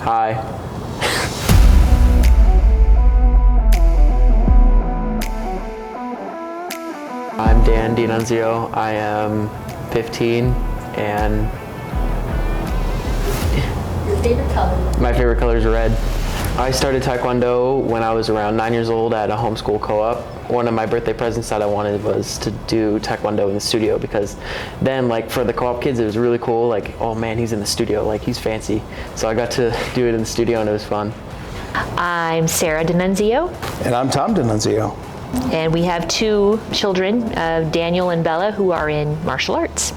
Hi. I'm Dan D'Annunzio. I am 15 and Your favorite color? my favorite color is red. I started Taekwondo when I was around 9 years old at a homeschool co-op. One of my birthday presents that I wanted was to do Taekwondo in the studio, because then, like, for the co-op kids, it was really cool. Like, oh man, he's in the studio, like, he's fancy. So I got to do it in the studio and it was fun. I'm Sarah D'Annunzio, And I'm Tom D'Annunzio. and we have two children, Daniel and Bella, who are in martial arts.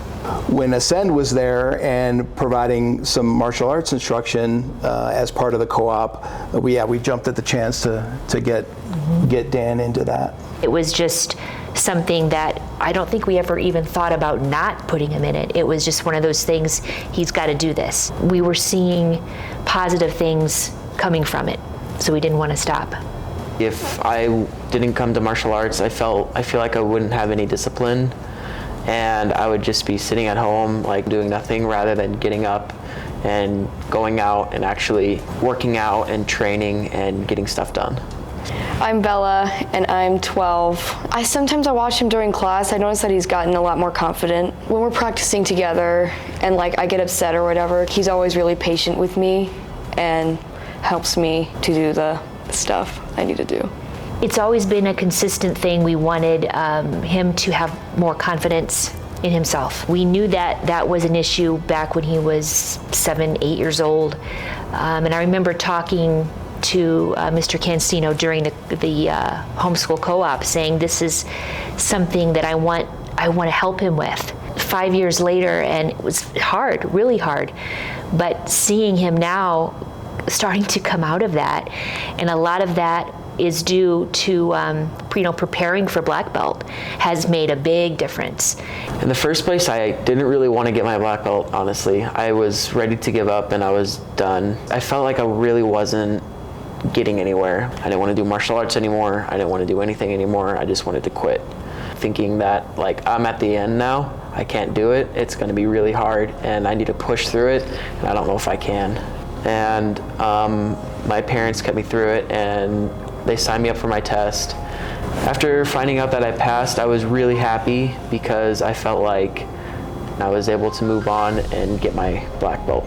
When Ascend was there and providing some martial arts instruction as part of the co-op, we jumped at the chance to get Dan into that. It was just something that I don't think we ever even thought about not putting him in it. It was just one of those things, he's got to do this. We were seeing positive things coming from it, so we didn't want to stop. If I didn't come to martial arts, I feel like I wouldn't have any discipline, and I would just be sitting at home, like, doing nothing, rather than getting up and going out and actually working out and training and getting stuff done. I'm Bella, and I'm 12. Sometimes I watch him during class. I notice that he's gotten a lot more confident. When we're practicing together and, like, I get upset or whatever, he's always really patient with me and helps me to do the stuff I need to do. It's always been a consistent thing. We wanted him to have more confidence in himself. We knew that that was an issue back when he was 7, 8 years old. And I remember talking to Mr. Cancino during the homeschool co-op, saying this is something that I want to help him with. 5 years later, and it was hard, really hard, but seeing him now starting to come out of that, and a lot of that is due to preparing for black belt, has made a big difference. In the first place, I didn't really want to get my black belt, honestly. I was ready to give up and I was done. I felt like I really wasn't getting anywhere. I didn't want to do martial arts anymore. I didn't want to do anything anymore. I just wanted to quit. Thinking that, like, I'm at the end now, I can't do it, it's going to be really hard and I need to push through it, and I don't know if I can. And my parents kept me through it and they signed me up for my test. After finding out that I passed, I was really happy because I felt like I was able to move on and get my black belt.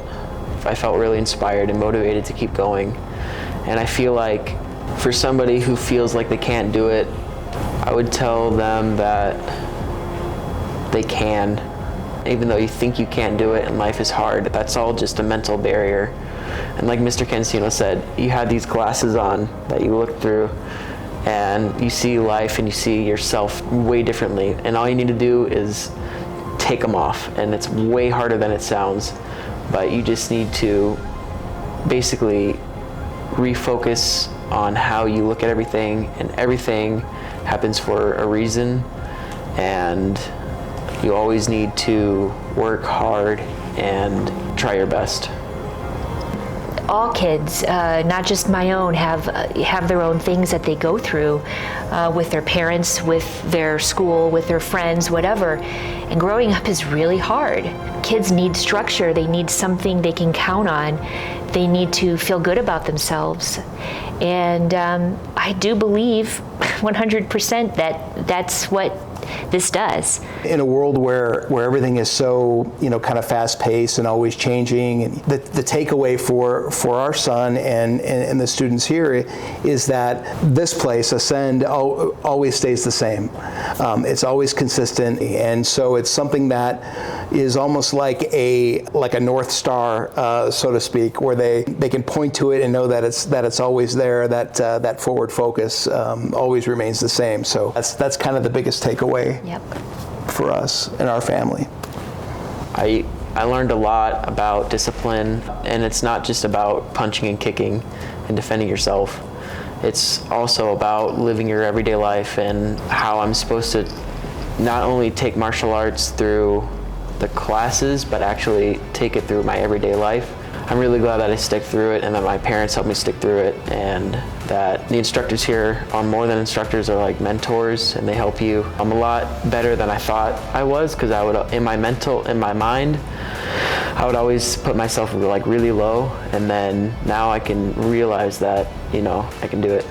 I felt really inspired and motivated to keep going. And I feel like for somebody who feels like they can't do it, I would tell them that they can. Even though you think you can't do it and life is hard, that's all just a mental barrier. And like Mr. Cancino said, you have these glasses on that you look through and you see life and you see yourself way differently. And all you need to do is take them off. And it's way harder than it sounds. But you just need to basically refocus on how you look at everything, and everything happens for a reason. And you always need to work hard and try your best. All kids, not just my own, have their own things that they go through with their parents, with their school, with their friends, whatever. And growing up is really hard. Kids need structure. They need something they can count on. They need to feel good about themselves. And I do believe 100% that that's what this does. In a world where everything is so, kind of fast-paced and always changing, and the takeaway for our son and the students here is that this place, Ascend, always stays the same. It's always consistent, and so it's something that is almost like a North Star, so to speak, where they can point to it and know that it's always there. That forward focus always remains the same. So that's kind of the biggest takeaway. Yep. For us and our family. I learned a lot about discipline, and it's not just about punching and kicking and defending yourself. It's also about living your everyday life and how I'm supposed to not only take martial arts through the classes, but actually take it through my everyday life. I'm really glad that I stick through it and that my parents helped me stick through it, and that the instructors here are more than instructors, are like mentors, and they help you. I'm a lot better than I thought I was, because I would, in my mind, I would always put myself like really low, and then now I can realize that, I can do it.